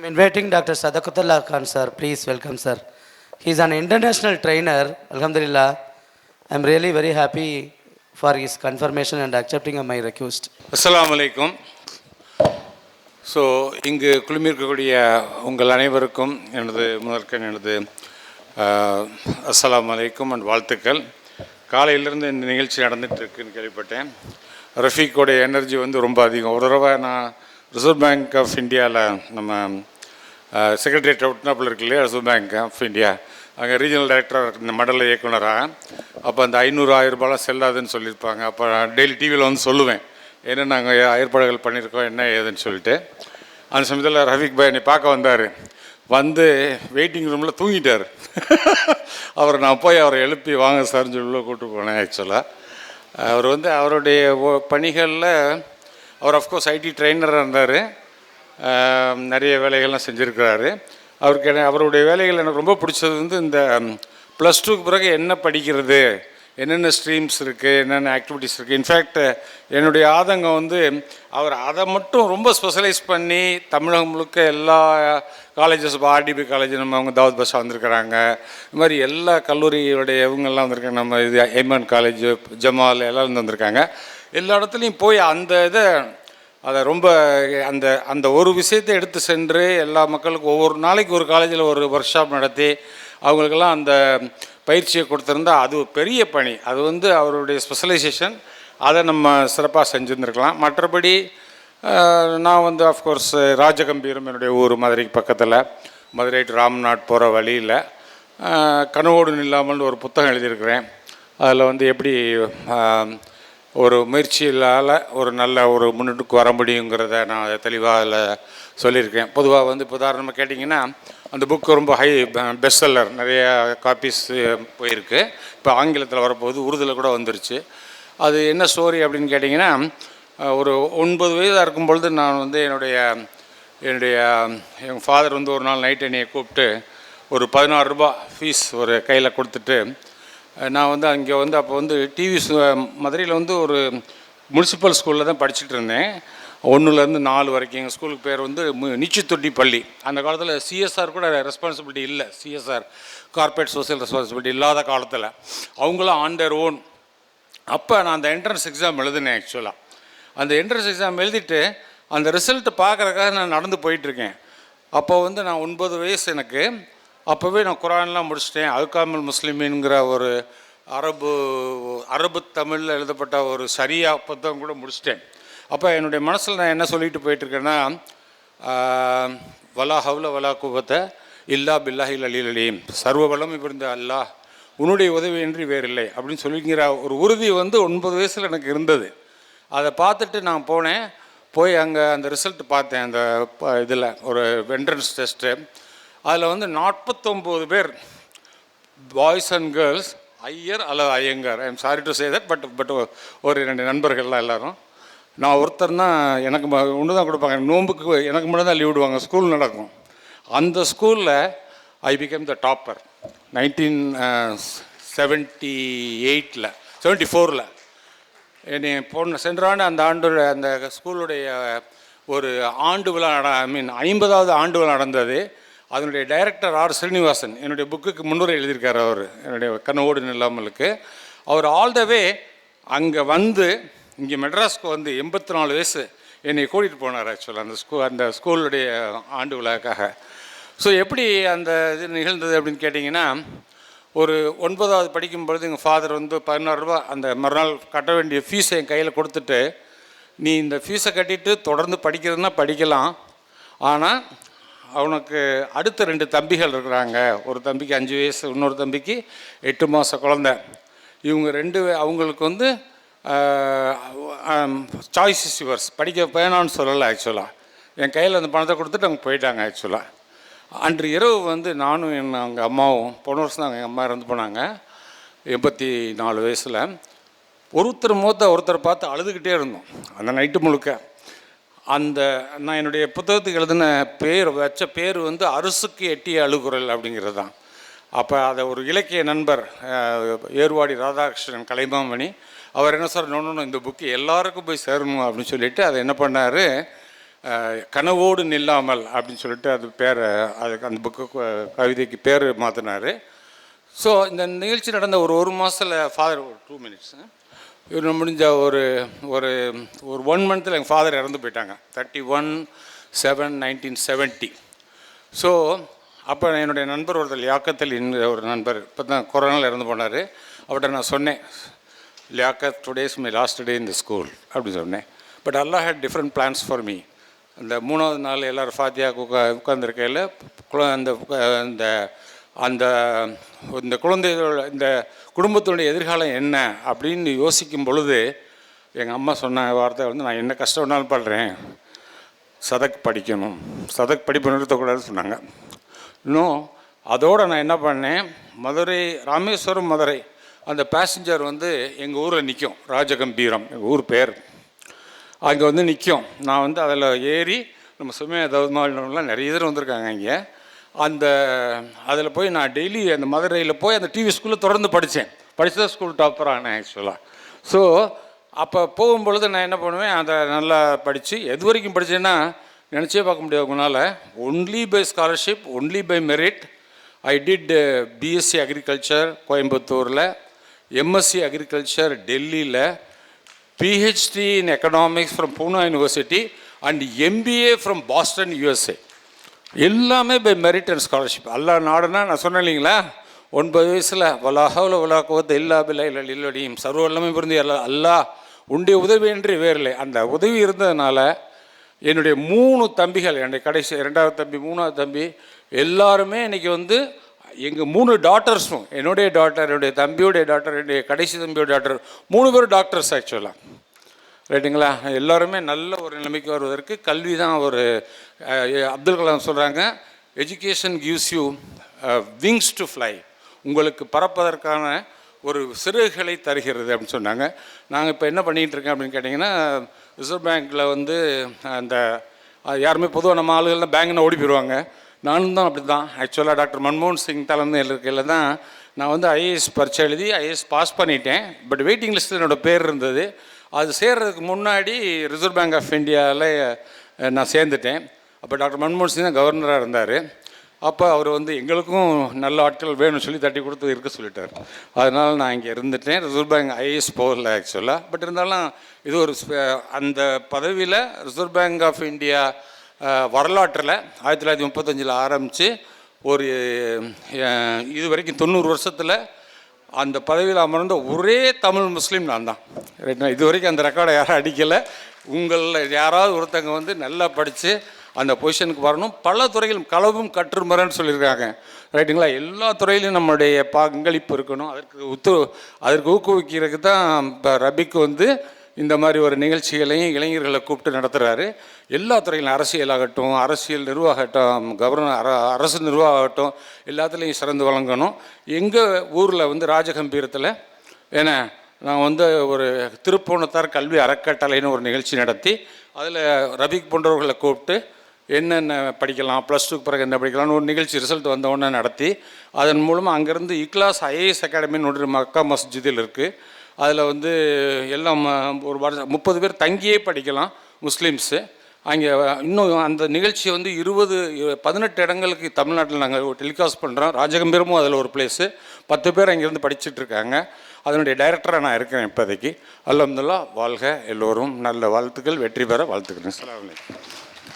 I'm inviting Dr. Sadakutullah Khan, sir. Please welcome, sir. He's an international trainer, Alhamdulillah. I'm really very happy for his confirmation and accepting of my request. Assalamu alaikum. So இங்கு குழுமியிருக்கக்கூடிய உங்கள் அனைவருக்கும் எனது அஸ்ஸலாமு அலைக்கும் and வாழ்த்துக்கள். காலையிலேருந்து இந்த நிகழ்ச்சி நடந்துகிட்ருக்குன்னு கேள்விப்பட்டேன். ரஃபீக்கோடைய எனர்ஜி வந்து ரொம்ப அதிகம். ஒரு தடவை நான் ரிசர்வ் பேங்க் ஆஃப் இந்தியாவில் நம்ம செக்ரட்டரியேட் அவுட்னாப்பில் இருக்கு இல்லையா, ரிசர்வ் பேங்க் ஆஃப் இந்தியா, அங்கே ரீஜனல் டைரக்டராக இந்த மண்டல இயக்குனராக. அப்போ அந்த 500-1000 ரூபாய்லாம் செல்லாதுன்னு சொல்லியிருப்பாங்க. அப்போ டெய்லி டிவியில் வந்து சொல்லுவேன் என்ன நாங்கள் ஏற்பாடுகள் பண்ணியிருக்கோம் என்ன ஏதுன்னு சொல்லிட்டு. அந்த சமயத்தில் ரஃபீக் பாய் என்னை பார்க்க வந்தார். வந்து வெயிட்டிங் ரூமில் தூங்கிட்டார். அவரை நான் போய் அவரை எழுப்பி வாங்க சார்னு சொல்லி கூப்பிட்டு போனேன். ஆக்சுவலாக அவர் வந்து அவருடைய பணிகளில் அவர் அஃப்கோர்ஸ் ஐடி ட்ரெயினராக இருந்தார். நிறைய வேலைகள்லாம் செஞ்சுருக்கிறாரு. அவருடைய வேலைகள் எனக்கு ரொம்ப பிடிச்சது வந்து இந்த +2க்கு பிறகு என்ன படிக்கிறது, என்னென்ன ஸ்ட்ரீம்ஸ் இருக்குது, என்னென்ன ஆக்டிவிட்டீஸ் இருக்குது. இன்ஃபேக்ட் என்னுடைய ஆதங்கம் வந்து அவர் அதை மட்டும் ரொம்ப ஸ்பெஷலைஸ் பண்ணி தமிழகம் முழுக்க எல்லா காலேஜஸ், ஆர்டிபி காலேஜ், நம்ம அவங்க தாவூத் பாஷா வந்திருக்கிறாங்க, இது மாதிரி எல்லா கல்லூரியோடைய இவங்கெல்லாம் வந்திருக்காங்க. நம்ம இது ஐமான் காலேஜ், ஜமால் எல்லாம் வந்திருக்காங்க. எல்லா இடத்துலையும் போய் அந்த அதை ரொம்ப அந்த ஒரு விஷயத்தை எடுத்து சென்று எல்லா மக்களுக்கும் ஒவ்வொரு நாளைக்கு ஒரு காலேஜில் ஒரு ஒர்க் ஷாப் நடத்தி அவங்களுக்கெல்லாம் அந்த பயிற்சியை கொடுத்துருந்தா அது ஒரு பெரிய பணி. அது வந்து அவருடைய ஸ்பெஷலைசேஷன். அதை நம்ம சிறப்பாக செஞ்சுருந்துருக்கலாம். மற்றபடி நான் வந்து ஆஃப்கோர்ஸ் ராஜகம்பீரம் என்னுடைய ஊர் மதுரைக்கு பக்கத்தில், மதுரை டு ராம்நாட் போகிற வழியில் கனவோடு நில்லாமல் ஒரு புத்தகம் எழுதியிருக்கிறேன். அதில் வந்து எப்படி ஒரு முயற்சியினால் ஒரு நல்ல ஒரு முன்னுக்கு வர முடியுங்கிறத நான் அதை தெளிவாக அதில் சொல்லியிருக்கேன். பொதுவாக வந்து இப்போ உதாரணமாக கேட்டிங்கன்னா அந்த புக்கு ரொம்ப பெஸ்ட் செல்லர், நிறைய காப்பீஸ் போயிருக்கு. இப்போ ஆங்கிலத்தில் வரப்போகுது, உருதுல கூட வந்துருச்சு. அது என்ன ஸ்டோரி அப்படின்னு கேட்டிங்கன்னா, ஒரு 9 வயதாக இருக்கும்பொழுது நான் வந்து எங்கள் ஃபாதர் வந்து ஒரு நாள் நைட் என்னையை கூப்பிட்டு ஒரு 16 ரூபாய் ஃபீஸ் ஒரு கையில் கொடுத்துட்டு, நான் வந்து அங்கே வந்து அப்போ வந்து டிவி மதுரையில் வந்து ஒரு முனிசிபல் ஸ்கூலில் தான் படிச்சுட்டு இருந்தேன். 1லேருந்து 4 வரைக்கும். எங்கள் ஸ்கூலுக்கு பேர் வந்து நிச்சித்தொட்டி பள்ளி. அந்த காலத்தில் சிஎஸ்ஆர் கூட ரெஸ்பான்சிபிலிட்டி இல்லை. சிஎஸ்ஆர் கார்ப்பரேட் சோசியல் ரெஸ்பான்சிபிலிட்டி இல்லாத காலத்தில் அவங்களும் ஆன் தேர் ஓன். அப்போ நான் அந்த என்ட்ரன்ஸ் எக்ஸாம் எழுதினேன். ஆக்சுவலாக அந்த என்ட்ரன்ஸ் எக்ஸாம் எழுதிட்டு அந்த ரிசல்ட்டை பார்க்குறக்காக நான் நடந்து போயிட்டுருக்கேன். அப்போ வந்து நான் 9 வயசு எனக்கு. அப்போவே நான் குரான்லாம் முடிச்சிட்டேன். அல்காமுல் முஸ்லிமின்ங்கிற ஒரு அரபு தமிழில் எழுதப்பட்ட ஒரு சரியா புத்தகம் கூட முடிச்சிட்டேன். அப்போ என்னுடைய மனசில் நான் என்ன சொல்லிட்டு போயிட்டுருக்கேன்னா, வலா ஹவுல வலா குவத்த இல்லா பில்லாஹில் அலில் அலீம், சர்வ வளம் இருந்த அல்லாஹ், உன்னுடைய உதவியின்றி வேறில்லை அப்படின்னு சொல்லிங்கிற ஒரு உறுதி வந்து 9 வயசில் எனக்கு இருந்தது. அதை பார்த்துட்டு நான் போய் அங்கே அந்த ரிசல்ட் பார்த்தேன். அந்த இதில் ஒரு என்ட்ரன்ஸ் டெஸ்ட்டு. அதில் வந்து 49 பேர் பாய்ஸ் அண்ட் கேர்ள்ஸ், ஐயர் அல்லது Iyengar, I am sorry to say that, but ஒரு 2 நண்பர்கள்லாம் எல்லோரும். நான் ஒருத்தர் தான், எனக்கு ஒன்று தான் கொடுப்பாங்க. நோம்புக்கு எனக்கு மட்டும் தான் லீவ் விடுவாங்க. ஸ்கூல் நடக்கும். அந்த ஸ்கூலில் ஐ பிகேம் த டாப்பர் 1974. என்னை சென்ற ஆண்டு அந்த அந்த ஸ்கூலுடைய ஒரு ஆண்டு விழா 50வது ஆண்டு விழா நடந்தது. அதனுடைய டைரக்டர் ஆர் ஸ்ரீனிவாசன் என்னுடைய புக்குக்கு முன்னுரை எழுதியிருக்கார். அவர் என்னுடைய கனவோடு நில்லாமலுக்கு. அவர் ஆல் த வே அங்கே வந்து இங்கே மெட்ராஸ்க்கு வந்து 84 வயசு என்னை கூட்டிகிட்டு போனார். ஆக்சுவலாக அந்த ஸ்கூலுடைய ஆண்டு விழாக்காக. ஸோ எப்படி அந்த இது நிகழ்ந்தது அப்படின்னு கேட்டிங்கன்னா, ஒரு 9வது படிக்கும்பொழுது எங்கள் ஃபாதர் வந்து 16 ரூபா அந்த மறுநாள் கட்ட வேண்டிய ஃபீஸை என் கையில் கொடுத்துட்டு, நீ இந்த ஃபீஸை கட்டிட்டு தொடர்ந்து படிக்கிறதுனா படிக்கலாம், ஆனால் அவனுக்கு அடுத்த 2 தம்பிகள் இருக்கிறாங்க. ஒரு தம்பிக்கு 5 வயசு, இன்னொரு தம்பிக்கு 8 மாத குழந்தை. இவங்க அவங்களுக்கு வந்து சாய்ஸ் இஸ் யுவர்ஸ், படிக்க வேணான்னு சொல்லலை. ஆக்சுவலாக என் கையில் அந்த பணத்தை கொடுத்துட்டு அவங்க போயிட்டாங்க. ஆக்சுவலாக அன்று இரவு வந்து நானும் எங்கள் அம்மாவும், போன வருஷம் தான் எங்கள் அம்மா இறந்து போனாங்க 84 வயசில். ஒருத்தர் பார்த்து அழுதுகிட்டே இருந்தோம் அந்த நைட்டு முழுக்க. நான் என்னுடைய புத்தகத்துக்கு எழுதின வச்ச பேர் வந்து அரசுக்கு எட்டிய அழுகுரல் அப்படிங்கிறது தான். அப்போ அதை ஒரு இலக்கிய நண்பர் ஏர்வாடி ராதாகிருஷ்ணன் கலைமாமணி அவர் என்ன சார், நோன்னு இந்த புக்கு எல்லாருக்கும் போய் சேரணும் அப்படின்னு சொல்லிவிட்டு அதை என்ன பண்ணார், கனவோடு நில்லாமல் அப்படின்னு சொல்லிட்டு அது பேரை அதுக்கு அந்த புக்கு கவிதைக்கு பேர் மாற்றினார். ஸோ இந்த நிகழ்ச்சி நடந்த ஒரு மாதத்தில் ஃபாதர் ஒரு 2 minutes இவர் முடிஞ்ச ஒரு ஒரு ஒரு 1 monthத்தில் எங்கள் ஃபாதர் இறந்து போயிட்டாங்க. 31/7/1970. ஸோ அப்போ என்னுடைய நண்பர் ஒருத்தர் லியாக்கத்தில் ஒரு நண்பர் இப்போ தான் கொரோனாவில் இறந்து போனார். அவர்கிட்ட நான் சொன்னேன், Liaquat today's my last day in the school அப்படின்னு சொன்னேன். But Allah had different plans for me. அந்த 3வது நாள் எல்லோரும் ஃபாத்தியாவுக்கு உட்காந்துருக்கையில் அந்த அந்த அந்த இந்த குழந்தைகளோட இந்த குடும்பத்தினுடைய எதிர்காலம் என்ன அப்படின்னு யோசிக்கும் பொழுது எங்கள் அம்மா சொன்ன வார்த்தை வந்து, நான் என்ன கஷ்டம் வேணாலும் படுறேன், சதக் படிக்கணும், சதக் படிப்பு நிறுத்தக்கூடாதுன்னு சொன்னாங்க. இன்னும் அதோடு நான் என்ன பண்ணேன், மதுரை ராமேஸ்வரம் மதுரை அந்த பேசஞ்சர் வந்து எங்கள் ஊரில் நிற்கும், ராஜகம்பீரம் எங்கள் ஊர் பேர், அங்கே வந்து நிற்கும். நான் வந்து அதில் ஏறி நம்ம சுமையா தௌமாலாம் நிறைய பேர் வந்திருக்காங்க இங்கே. அந்த அதில் போய் நான் டெய்லி அந்த மதுரையில் போய் அந்த டிவி ஸ்கூலில் தொடர்ந்து படித்தேன். படித்து தான் ஸ்கூல் டாப்பர் ஆனேன் ஆக்சுவலாக. ஸோ அப்போ போகும்பொழுது நான் என்ன பண்ணுவேன், அதை நல்லா படித்து எது வரைக்கும் படித்தேன்னா நினச்சே பார்க்க முடியாது உங்களால். Only by scholarship, only by merit I did BSc agriculture கோயம்புத்தூரில், எம்எஸ்சி அக்ரிகல்ச்சர் டெல்லியில், PhD in economics from Poona university and MBA from Boston USA. எல்லாமே by merit and scholarship. Allah நாடுனா நான் சொன்னேன் இல்லைங்களா, 9 வயசில் வலாஹவுல வலாக்குவத்தை இல்லா பிள்ளை இல்லடியும் சர்வ எல்லாமே புரிந்து அல்லா உன்னுடைய உதவி என்று வேறில்லை. அந்த உதவி இருந்ததுனால என்னுடைய 3 தம்பிகள், என்னுடைய கடைசி 2வது தம்பி 3வது தம்பி எல்லாருமே இன்றைக்கி வந்து எங்கள் 3 டாட்டர்ஸும், என்னுடைய டாட்டர், என்னுடைய தம்பியுடைய டாட்டர், என்னுடைய கடைசி தம்பியோட டாட்டர் 3 பேரும் டாக்டர்ஸ் ஆக்சுவலாக. ரைட்டுங்களா? எல்லாருமே நல்ல ஒரு நிலைமைக்கு வருவதற்கு கல்வி தான் ஒரு அப்துல் கலாம் சொல்கிறாங்க, education gives you wings to fly, உங்களுக்கு பறப்பதற்கான ஒரு சிறகுகளை தருகிறது அப்படின்னு சொன்னாங்க. நாங்கள் இப்போ என்ன பண்ணிகிட்டு இருக்கேன் அப்படின்னு கேட்டிங்கன்னா, ரிசர்வ் பேங்க்கில் வந்து அந்த யாருமே பொதுவாக நம்ம ஆளுகள்லாம் பேங்க்னா ஓடி போயிடுவாங்க. நானும் தான் அப்படி தான் ஆக்சுவலாக. டாக்டர் மன்மோகன் சிங் தலைமையில் இருக்கையில் தான் நான் வந்து ஐஏஎஸ் பரீட்சை எழுதி ஐஏஎஸ் பாஸ் பண்ணிட்டேன். பட் வெயிட்டிங் லிஸ்ட்டில் என்னோடய பேர் இருந்தது. அது சேர்றதுக்கு முன்னாடி ரிசர்வ் பேங்க் ஆஃப் இந்தியாவில் நான் சேர்ந்துட்டேன். அப்போ டாக்டர் மன்மோகன் சிங் தான் கவர்னராக இருந்தார். அப்போ அவர் வந்து எங்களுக்கும் நல்ல ஆட்கள் வேணும்னு சொல்லி தட்டி கொடுத்து இருக்க சொல்லிட்டார். அதனால் நான் இங்கே இருந்துட்டேன். ரிசர்வ் பேங்க் ஐஏஎஸ் போகல ஆக்சுவலாக. பட் இருந்தாலும் இது ஒரு அந்த பதவியில் ரிசர்வ் பேங்க் ஆஃப் இந்தியா வரலாற்றில் 1935 ஆரம்பித்து ஒரு இது வரைக்கும் 90 வருஷத்தில் அந்த பதவியில் அமர்ந்த ஒரே தமிழ் முஸ்லீம் நான் தான். ரைட்னா? இது வரைக்கும் அந்த ரெக்கார்டை யாரும் அடிக்கலை. உங்களில் யாராவது ஒருத்தங்க வந்து நல்லா படித்து அந்த பொசிஷனுக்கு வரணும். பல துறைகளும் களவும் கற்றுமரன்னு சொல்லியிருக்காங்க. ரைட்டுங்களா? எல்லா துறையிலையும் நம்மளுடைய பங்களிப்பு இருக்கணும். அதற்கு ஊக்குவிக்கிறதுக்கு தான் இப்போ ரபிக்கு வந்து இந்த மாதிரி ஒரு நிகழ்ச்சிகளையும் இளைஞர்களை கூப்பிட்டு நடத்துகிறாரு. எல்லா துறையிலும் அரசியலாகட்டும், அரசியல் நிர்வாகட்டும், அரசு நிர்வாகட்டும், எல்லாத்துலேயும் சிறந்து வழங்கணும். எங்கள் ஊரில் வந்து ராஜகம்பீரத்தில் ஏன்னா நான் வந்து ஒரு திருப்போணத்தார் கல்வி அறக்கட்டளைன்னு ஒரு நிகழ்ச்சி நடத்தி அதில் ரபிக் போன்றவர்களை கூப்பிட்டு என்னென்ன படிக்கலாம், +2க்கு பிறகு என்ன படிக்கலாம்னு ஒரு நிகழ்ச்சி ரிசல்ட் வந்தவுடனே நடத்தி அதன் மூலமாக அங்கேருந்து இக்லாஸ் ஐஏஎஸ் அகாடமின்னு ஒன்று மக்கா மஸ்ஜிதில் இருக்குது. அதில் வந்து எல்லாம் ஒரு 30 பேர் தங்கியே படிக்கலாம் முஸ்லீம்ஸு. அங்கே இன்னும் அந்த நிகழ்ச்சியை வந்து 18 இடங்களுக்கு தமிழ்நாட்டில் நாங்கள் டெலிகாஸ்ட் பண்ணுறோம். ராஜகம்பீரமும் அதில் ஒரு பிளேஸு. 10 பேர் அங்கேருந்து படிச்சுட்ருக்காங்க. அதனுடைய டைரக்டராக நான் இருக்கிறேன் இப்போதைக்கு. அல்ஹம்துலில்லாஹ். வாழ்க எல்லோரும். நல்ல வாழ்த்துக்கள், வெற்றி பெற வாழ்த்துக்கிறேன். அஸ்ஸலாமு அலைக்கும்.